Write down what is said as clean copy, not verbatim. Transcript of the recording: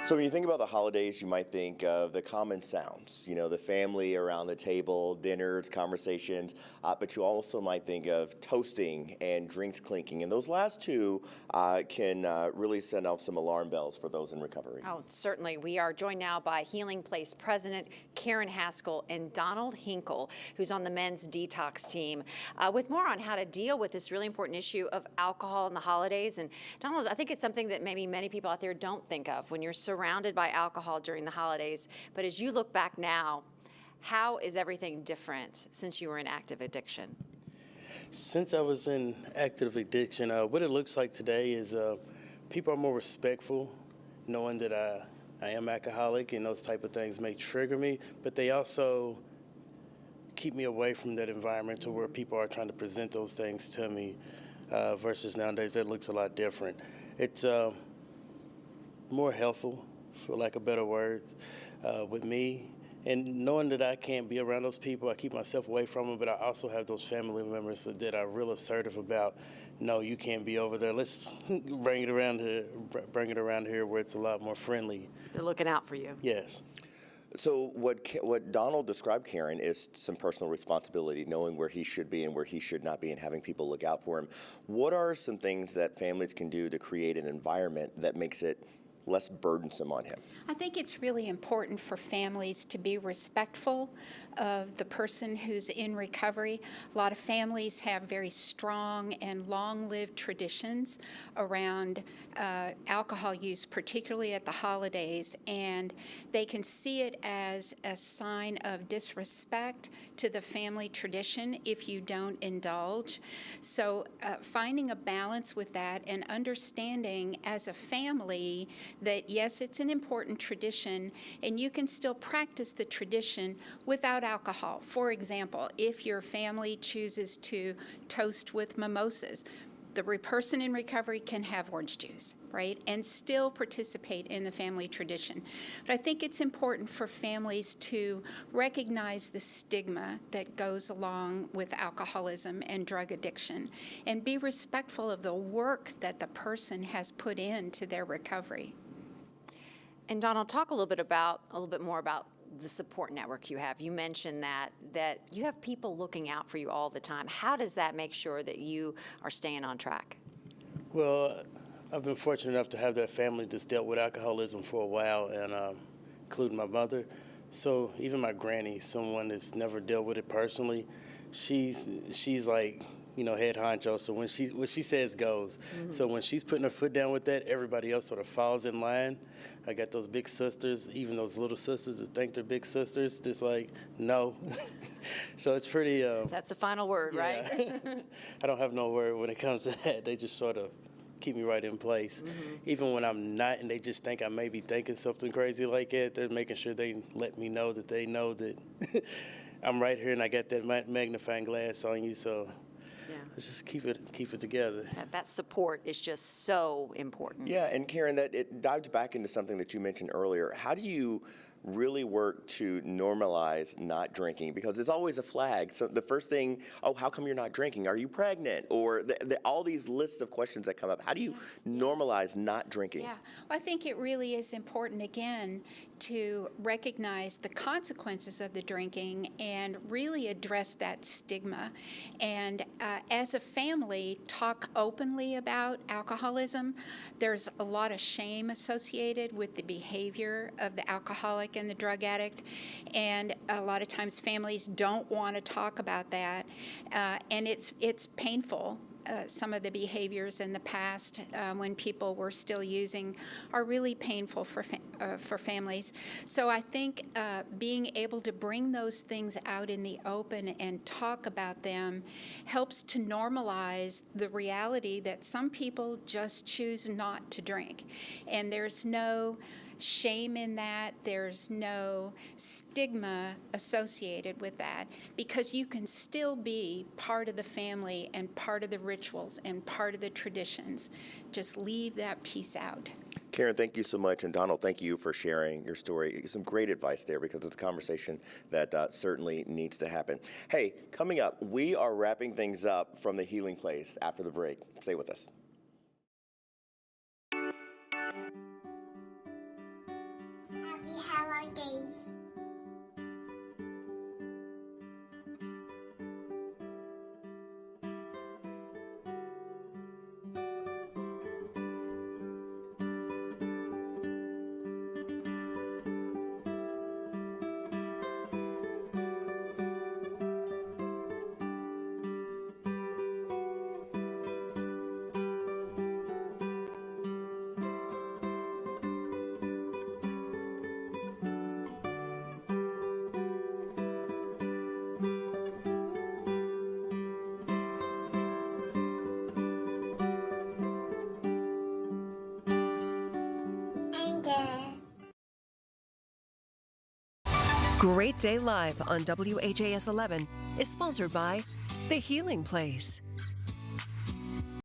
So when you think about the holidays, you might think of the common sounds, the family around the table, dinners, conversations, but you also might think of toasting and drinks clinking. And those last two can really send off some alarm bells for those in recovery. Oh, certainly. We are joined now by Healing Place President Karen Haskell and Donald Hinkle, who's on the men's detox team, with more on how to deal with this really important issue of alcohol in the holidays. And Donald, I think it's something that maybe many people out there don't think of when you're surrounded by alcohol during the holidays. But as you look back now, how is everything different since you were in active addiction? Since I was in active addiction, what it looks like today is people are more respectful, knowing that I am alcoholic and those type of things may trigger me, but they also keep me away from that environment to where people are trying to present those things to me versus nowadays it looks a lot different. It's more helpful, for lack of better words, with me. And knowing that I can't be around those people, I keep myself away from them, but I also have those family members that are real assertive about, no, you can't be over there. Let's bring it around here where it's a lot more friendly. They're looking out for you. Yes. So what Donald described, Karen, is some personal responsibility, knowing where he should be and where he should not be and having people look out for him. What are some things that families can do to create an environment that makes it less burdensome on him? I think it's really important for families to be respectful of the person who's in recovery. A lot of families have very strong and long-lived traditions around alcohol use, particularly at the holidays, and they can see it as a sign of disrespect to the family tradition if you don't indulge. So finding a balance with that and understanding as a family that yes, it's an important tradition and you can still practice the tradition without alcohol. For example, if your family chooses to toast with mimosas, the person in recovery can have orange juice, right, and still participate in the family tradition. But I think it's important for families to recognize the stigma that goes along with alcoholism and drug addiction and be respectful of the work that the person has put into their recovery. And Donald, talk a little bit more about the support network you have. You mentioned that you have people looking out for you all the time. How does that make sure that you are staying on track? Well, I've been fortunate enough to have that family that's dealt with alcoholism for a while, and including my mother. So even my granny, someone that's never dealt with it personally, she's like, head honcho. So what she says goes. Mm-hmm. So when she's putting her foot down with that, everybody else sort of falls in line. I got those big sisters, even those little sisters that think they're big sisters, just like, no. So it's pretty... That's the final word, yeah. Right? I don't have no word when it comes to that. They just sort of keep me right in place. Mm-hmm. Even when I'm not and they just think I may be thinking something crazy like that, they're making sure they let me know that they know that I'm right here and I got that magnifying glass on you, so... Yeah. Let's just keep it together. That support is just so important. Yeah, and Karen, that it dives back into something that you mentioned earlier. How do you really work to normalize not drinking? Because there's always a flag. So the first thing, how come you're not drinking? Are you pregnant? Or all these lists of questions that come up. How do you normalize not drinking? Yeah, well, I think it really is important, again, to recognize the consequences of the drinking and really address that stigma. And as a family, talk openly about alcoholism. There's a lot of shame associated with the behavior of the alcoholic and the drug addict, and a lot of times families don't want to talk about that, and it's painful. Some of the behaviors in the past when people were still using are really painful for families. So I think being able to bring those things out in the open and talk about them helps to normalize the reality that some people just choose not to drink. And there's no shame in that. There's no stigma associated with that because you can still be part of the family and part of the rituals and part of the traditions. Just leave that piece out. Karen, thank you so much. And Donald, thank you for sharing your story. Some great advice there because it's a conversation that certainly needs to happen. Hey, coming up, we are wrapping things up from the Healing Place after the break. Stay with us. Happy holidays. And Great Day Live on WHAS 11 is sponsored by The Healing Place.